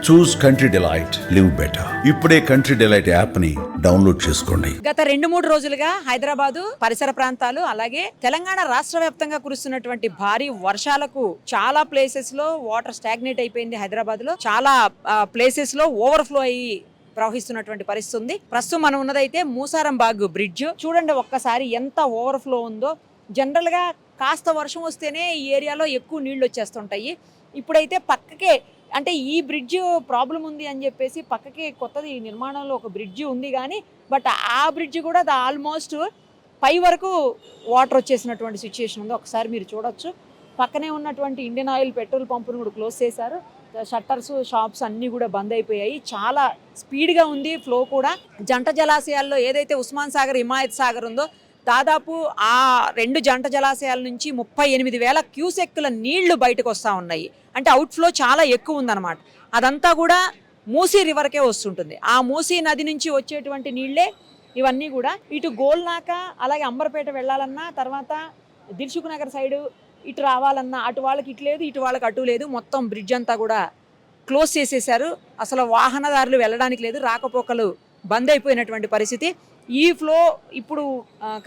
చూస్ country delight, live better. ఇప్పుడే country delight app ని download చేసుకోండి. గత 2-3 రోజులుగా హైదరాబాదు పరిసర ప్రాంతాలు అలాగే తెలంగాణ రాష్ట్ర వ్యాప్తంగా కురుస్తున్నటువంటి భారీ వర్షాలకు చాలా ప్లేసెస్ లో వాటర్ స్టాగ్నేట్ అయిపోయింది. హైదరాబాద్ లో చాలా ప్లేసెస్ లో ఓవర్ఫ్లో అయ్యి ప్రవహిస్తున్నటువంటి పరిస్థితి ఉంది. ప్రస్తుతం మనం ఉన్నదైతే మూసారంబాగ్ బ్రిడ్జ్. చూడండి ఒక్కసారి ఎంత ఓవర్ఫ్లో ఉందో. జనరల్ గా కాస్త వర్షం వస్తేనే ఈ ఏరియాలో ఎక్కువ నీళ్లు వచ్చేస్తుంటాయి. ఇప్పుడైతే పక్కకే అంటే ఈ బ్రిడ్జ్ ప్రాబ్లం ఉంది అని చెప్పేసి పక్కకి కొత్తది నిర్మాణంలో ఒక బ్రిడ్జ్ ఉంది కానీ బట్ ఆ బ్రిడ్జ్ కూడా ఆల్మోస్ట్ పై వరకు వాటర్ వచ్చేసినటువంటి సిచ్యుయేషన్ ఉంది. ఒకసారి మీరు చూడొచ్చు. పక్కనే ఉన్నటువంటి ఇండియన్ ఆయిల్ పెట్రోల్ పంపును కూడా క్లోజ్ చేశారు. షట్టర్స్, షాప్స్ అన్నీ కూడా బంద్ అయిపోయాయి. చాలా స్పీడ్గా ఉంది ఫ్లో కూడా. జంట జలాశయాల్లో ఏదైతే ఉస్మాన్ సాగర్, హిమాయత్ సాగర్ ఉందో దాదాపు ఆ 2 జంట జలాశయాల నుంచి 38,000 క్యూసెక్కుల నీళ్లు బయటకు వస్తూ ఉన్నాయి. అంటే అవుట్ఫ్లో చాలా ఎక్కువ ఉందన్నమాట. అదంతా కూడా మూసీ రివర్కే వస్తుంటుంది. ఆ మూసీ నది నుంచి వచ్చేటువంటి నీళ్లే ఇవన్నీ కూడా. ఇటు గోల్నాక అలాగే అంబర్పేట వెళ్ళాలన్నా, తర్వాత దిల్సుఖ్ నగర్ సైడు ఇటు రావాలన్నా అటు వాళ్ళకి ఇటు లేదు, ఇటు వాళ్ళకి అటు లేదు. మొత్తం బ్రిడ్జ్ అంతా కూడా క్లోజ్ చేసేసారు. అసలు వాహనదారులు వెళ్ళడానికి లేదు, రాకపోకలు బంద్ అయిపోయినటువంటి పరిస్థితి. ఈ ఫ్లో ఇప్పుడు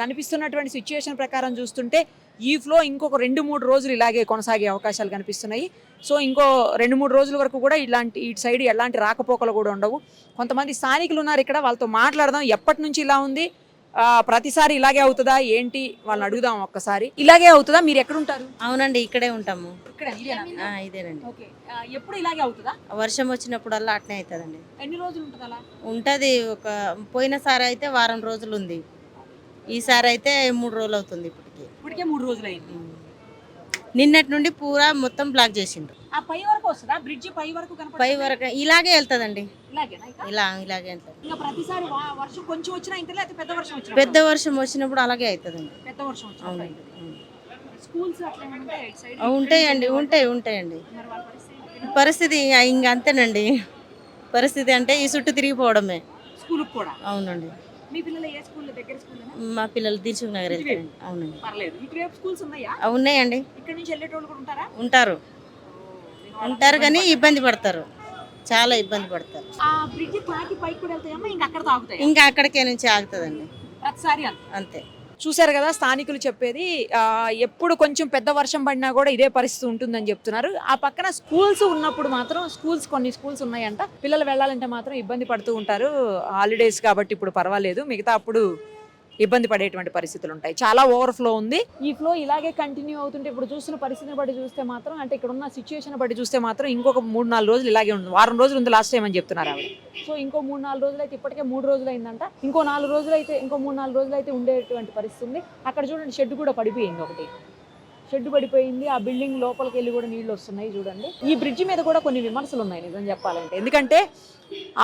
కనిపిస్తున్నటువంటి సిచ్యుయేషన్ ప్రకారం చూస్తుంటే ఈ ఫ్లో ఇంకొక 2-3 రోజులు ఇలాగే కొనసాగే అవకాశాలు కనిపిస్తున్నాయి. సో ఇంకో 2-3 రోజుల వరకు కూడా ఇటు సైడ్ ఎలాంటి రాకపోకలు కూడా ఉండవు. కొంతమంది స్థానికులు ఉన్నారు ఇక్కడ, వాళ్ళతో మాట్లాడదాం. ఎప్పటి నుంచి ఇలా ఉంది, ప్రతిసారి ఇలాగే అవుతుందా ఏంటి వాళ్ళని అడుగుదాం ఒక్కసారి. ఇలాగే అవుతుందా? మీరు ఎక్కడ ఉంటారు? అవునండి, ఇక్కడే ఉంటాము. ఇదేనండి. ఎప్పుడు ఇలాగే అవుతుందా? వర్షం వచ్చినప్పుడల్లా అట్నే అవుతుందండి. ఎన్ని రోజులు ఉంటుంది అలా? ఉంటది. ఒక పోయినసారి అయితే వారం రోజులు ఉంది, ఈసారి అయితే 3 రోజులు అవుతుంది. ఇప్పటికే 3 రోజులు అయింది. నిన్నటి నుండి పూరా మొత్తం బ్లాక్ చేసిండ్రు. ఆ పై వరకు వస్తుందా? బ్రిడ్జ్ పై వరకు పై వరకు ఇలాగే వెళ్తుందండి. ఇలాగే వెళ్తుంది. ఇంకా ప్రతిసారి వర్షం కొంచెం వచ్చినా ఇంత లేదు, పెద్ద వర్షం వచ్చినా పెద్ద వర్షం వచ్చినప్పుడు అలాగే అవుతుందండి. పెద్ద వర్షం వచ్చినా. అవునండి. స్కూల్స్ అట్లా ఏమైనా ఉంటాయా ఇటు సైడ్? ఉంటాయండి, ఉంటాయండి. మరి వాళ్ళ పరిస్థితి పరిస్థితి ఇంక అంతేనండి. పరిస్థితి అంటే ఈ చుట్టూ తిరిగిపోవడమే. స్కూల్కి కూడా. అవునండి. మీ పిల్లలు ఏ స్కూల్? దగ్గర స్కూల్? మా పిల్లలు దిల్సుఖ్ నగర్ వెళ్తారండి. అవునండి. పర్లేదు. ఇటువైపు స్కూల్స్ ఉన్నాయా? ఉన్నాయండి. ఇక్కడ నుంచి వెళ్ళేటోళ్ళు కూడా ఉంటారా? ఉంటారు కానీ ఇబ్బంది పడతారు, చాలా ఇబ్బంది పడతారు. ఆ బ్రిడ్జ్ తాకి పైకి కూడా వెళ్తాయమ్మా, ఇంకా అక్కడ తాగుతాయి? ఇంకా అక్కడికే నుంచి ఆగుతుందండి ప్రతిసారి అంతే. చూశారు కదా స్థానికులు చెప్పేది. ఎప్పుడు కొంచెం పెద్ద వర్షం పడినా కూడా ఇదే పరిస్థితి ఉంటుందని చెప్తున్నారు. ఆ పక్కన స్కూల్స్ ఉన్నప్పుడు మాత్రం కొన్ని స్కూల్స్ ఉన్నాయంట, పిల్లలు వెళ్ళాలంటే మాత్రం ఇబ్బంది పడుతూ ఉంటారు. హాలిడేస్ కాబట్టి ఇప్పుడు పర్వాలేదు, మిగతా అప్పుడు ఇబ్బంది పడేటువంటి పరిస్థితులు ఉంటాయి. చాలా ఓవర్ఫ్లో ఉంది. ఈ ఫ్లో ఇలాగే కంటిన్యూ అవుతుంటే ఇప్పుడు చూస్తున్న పరిస్థితిని బట్టి చూస్తే మాత్రం, అంటే ఇక్కడ ఉన్న సిచ్యువేషన్ బట్టి చూస్తే మాత్రం ఇంకొక 3-4 రోజులు ఇలాగే ఉంది. వారం రోజులు ఉంది లాస్ట్ టైం అని చెప్తున్నారు ఆవిడ. సో ఇంకో 3-4 రోజులు అయితే, ఇప్పటికే 3 రోజులు అయిందంట. ఇంకో 3-4 రోజులు అయితే ఉండేటువంటి పరిస్థితి ఉంది. అక్కడ చూడండి, షెడ్ కూడా పడిపోయింది. ఒకటి షెడ్ పడిపోయింది. ఆ బిల్డింగ్ లోపలికి వెళ్ళి కూడా నీళ్లు వస్తున్నాయి. చూడండి, ఈ బ్రిడ్జి మీద కూడా కొన్ని విమర్శలు ఉన్నాయి నిజం చెప్పాలంటే. ఎందుకంటే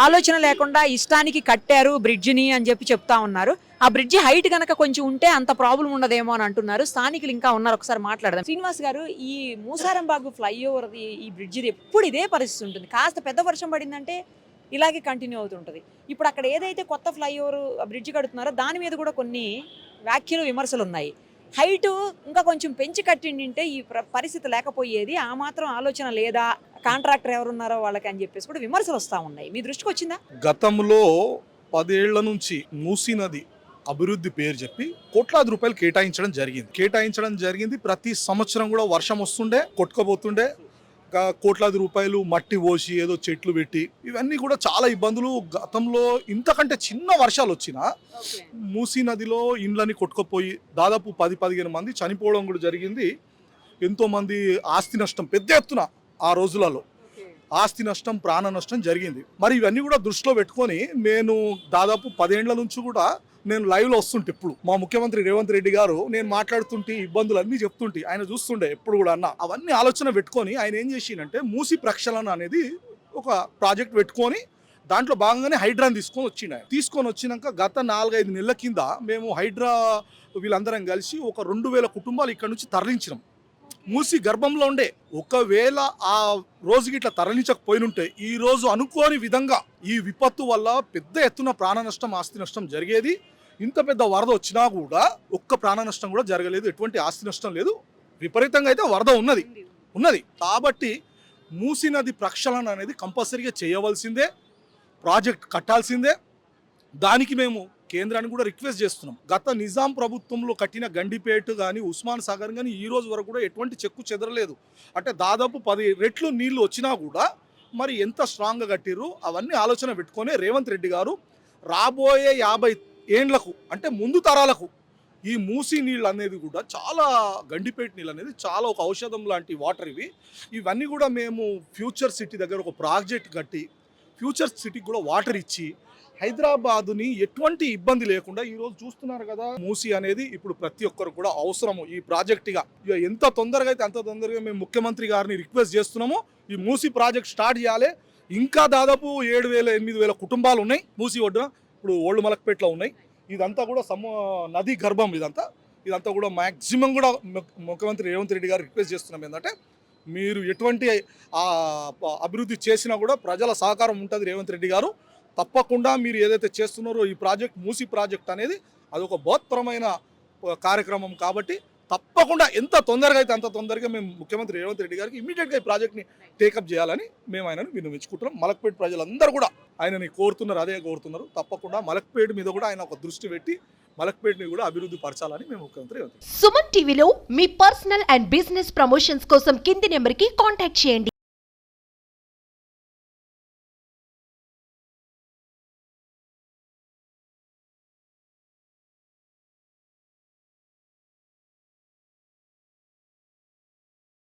ఆలోచన లేకుండా ఇష్టానికి కట్టారు బ్రిడ్జిని అని చెప్తా ఉన్నారు. ఆ బ్రిడ్జి హైట్ కనుక కొంచెం ఉంటే అంత ప్రాబ్లం ఉండదేమో అని అంటున్నారు. స్థానికులు ఇంకా ఉన్నారు, ఒకసారి మాట్లాడదాం. శ్రీనివాస్ గారు, ఈ మూసారంబాగ్ ఫ్లైఓవర్ది, ఈ బ్రిడ్జిది ఎప్పుడు ఇదే పరిస్థితి ఉంటుంది. కాస్త పెద్ద వర్షం పడిందంటే ఇలాగే కంటిన్యూ అవుతుంటుంది. ఇప్పుడు అక్కడ ఏదైతే కొత్త ఫ్లైఓవర్ బ్రిడ్జి కడుతున్నారో దాని మీద కూడా కొన్ని వ్యాఖ్యలు, విమర్శలు ఉన్నాయి. హైటు ఇంకా కొంచెం పెంచి కట్టిండింటే ఈ పరిస్థితి లేకపోయేది, ఆ మాత్రం ఆలోచన లేదా, కాంట్రాక్టర్ ఎవరున్నారో వాళ్ళకి అని చెప్పేసి కూడా విమర్శలు వస్తూ ఉన్నాయి. మీ దృష్టికి వచ్చిందా? గతంలో 10 ఏళ్ల నుంచి మూసీ నది అభివృద్ధి పేరు చెప్పి కోట్లాది రూపాయలు కేటాయించడం జరిగింది. ప్రతి సంవత్సరం కూడా వర్షం వస్తుండే, కొట్టుకోబోతుండే, కోట్లాది రూపాయలు మట్టి పోసి ఏదో చెట్లు పెట్టి, ఇవన్నీ కూడా చాలా ఇబ్బందులు. గతంలో ఇంతకంటే చిన్న వర్షాలు వచ్చినా మూసీ నదిలో ఇండ్లని కొట్టుకుపోయి దాదాపు 10-15 మంది చనిపోవడం కూడా జరిగింది. ఎంతోమంది ఆస్తి నష్టం, పెద్ద ఎత్తున ఆ రోజులలో ఆస్తి నష్టం, ప్రాణ నష్టం జరిగింది. మరి ఇవన్నీ కూడా దృష్టిలో పెట్టుకొని నేను దాదాపు 10 ఏళ్ల నుంచి కూడా నేను లైవ్లో వస్తుంటే, ఇప్పుడు మా ముఖ్యమంత్రి రేవంత్ రెడ్డి గారు నేను మాట్లాడుతుంటే ఇబ్బందులు అన్నీ చెప్తుంటే ఆయన చూస్తుండే ఎప్పుడు కూడా అన్న. అవన్నీ ఆలోచన పెట్టుకొని ఆయన ఏం చేసిందంటే మూసీ ప్రక్షాళన అనేది ఒక ప్రాజెక్ట్ పెట్టుకొని దాంట్లో భాగంగానే హైడ్రాని తీసుకొని వచ్చినాక గత 4-5 నెలల కింద మేము హైడ్రా వీళ్ళందరం కలిసి ఒక 2,000 కుటుంబాలు ఇక్కడ నుంచి తరలించినాం. మూసి గర్భంలో ఉండే. ఒకవేళ ఆ రోజుకి ఇట్లా తరలించకపోయినుంటే ఈ రోజు అనుకోని విధంగా ఈ విపత్తు వల్ల పెద్ద ఎత్తున ప్రాణ నష్టం, ఆస్తి నష్టం జరిగేది. ఇంత పెద్ద వరద వచ్చినా కూడా ఒక్క ప్రాణ నష్టం కూడా జరగలేదు, ఎటువంటి ఆస్తి నష్టం లేదు. విపరీతంగా అయితే వరద ఉన్నది. కాబట్టి మూసీ నది ప్రక్షాళన అనేది కంపల్సరీగా చేయవలసిందే, ప్రాజెక్ట్ కట్టాల్సిందే. దానికి మేము కేంద్రాన్ని కూడా రిక్వెస్ట్ చేస్తున్నాం. గత నిజాం ప్రభుత్వంలో కట్టిన గండిపేట కానీ ఉస్మాన్ సాగర్ కానీ ఈ రోజు వరకు కూడా ఎటువంటి చెక్కు చెదరలేదు. అంటే దాదాపు 10 రెట్లు నీళ్లు వచ్చినా కూడా మరి ఎంత స్ట్రాంగ్గా కట్టిర్రు అవన్నీ ఆలోచన పెట్టుకొని రేవంత్ రెడ్డి గారు రాబోయే 50 ఏండ్లకు అంటే ముందు తరాలకు ఈ మూసీ నీళ్ళు అనేది కూడా చాలా, గండిపేట నీళ్ళు అనేది చాలా ఒక ఔషధం లాంటి వాటర్ ఇవన్నీ కూడా మేము ఫ్యూచర్ సిటీ దగ్గర ఒక ప్రాజెక్ట్ కట్టి ఫ్యూచర్ సిటీకి కూడా వాటర్ ఇచ్చి హైదరాబాదుని ఎటువంటి ఇబ్బంది లేకుండా ఈరోజు చూస్తున్నారు కదా. మూసీ అనేది ఇప్పుడు ప్రతి ఒక్కరు కూడా అవసరము ఈ ప్రాజెక్టుగా. ఇక ఎంత తొందరగా అయితే అంత తొందరగా మేము ముఖ్యమంత్రి గారిని రిక్వెస్ట్ చేస్తున్నాము, ఈ మూసీ ప్రాజెక్ట్ స్టార్ట్ చేయాలి. ఇంకా దాదాపు 7,000-8,000 కుటుంబాలు ఉన్నాయి మూసీ ఒడ్డున, ఇప్పుడు ఓల్డ్ మలక్పేటలో ఉన్నాయి. ఇదంతా కూడా నది గర్భం. ఇదంతా కూడా మ్యాక్సిమం కూడా ముఖ్యమంత్రి రేవంత్ రెడ్డి గారు రిక్వెస్ట్ చేస్తున్నాం ఏంటంటే మీరు ఎటువంటి అభివృద్ధి చేసినా కూడా ప్రజల సహకారం ఉంటుంది. రేవంత్ రెడ్డి గారు తప్పకుండా మీరు ఏదైతే చేస్తున్నారో ఈ ప్రాజెక్ట్ మూసీ ప్రాజెక్ట్ అనేది అదొక బృహత్తరమైన కార్యక్రమం కాబట్టి తప్పకుండా ఎంత తొందరగా అయితే అంత తొందరగా మేము ముఖ్యమంత్రి రేవంత్ రెడ్డి గారికి ఇమీడియట్గా ఈ ప్రాజెక్ట్ని టేకప్ చేయాలని మేము ఆయనను విన్నవించుకుంటున్నాం. మలక్పేట ప్రజలందరూ కూడా ఆయనని కోరుతున్నారు, అదే కోరుతున్నారు. తప్పకుండా మలక్పేట మీద కూడా ఆయన ఒక దృష్టి పెట్టి మలక్పేటని కూడా అభివృద్ధి పరచాలని మేము ముఖ్యమంత్రి రేవంత్ రెడ్డి. సుమన్ టీవీలో మీ పర్సనల్ అండ్ బిజినెస్ ప్రమోషన్స్ కోసం కింది నెంబర్కి కాంటాక్ట్ చేయండి.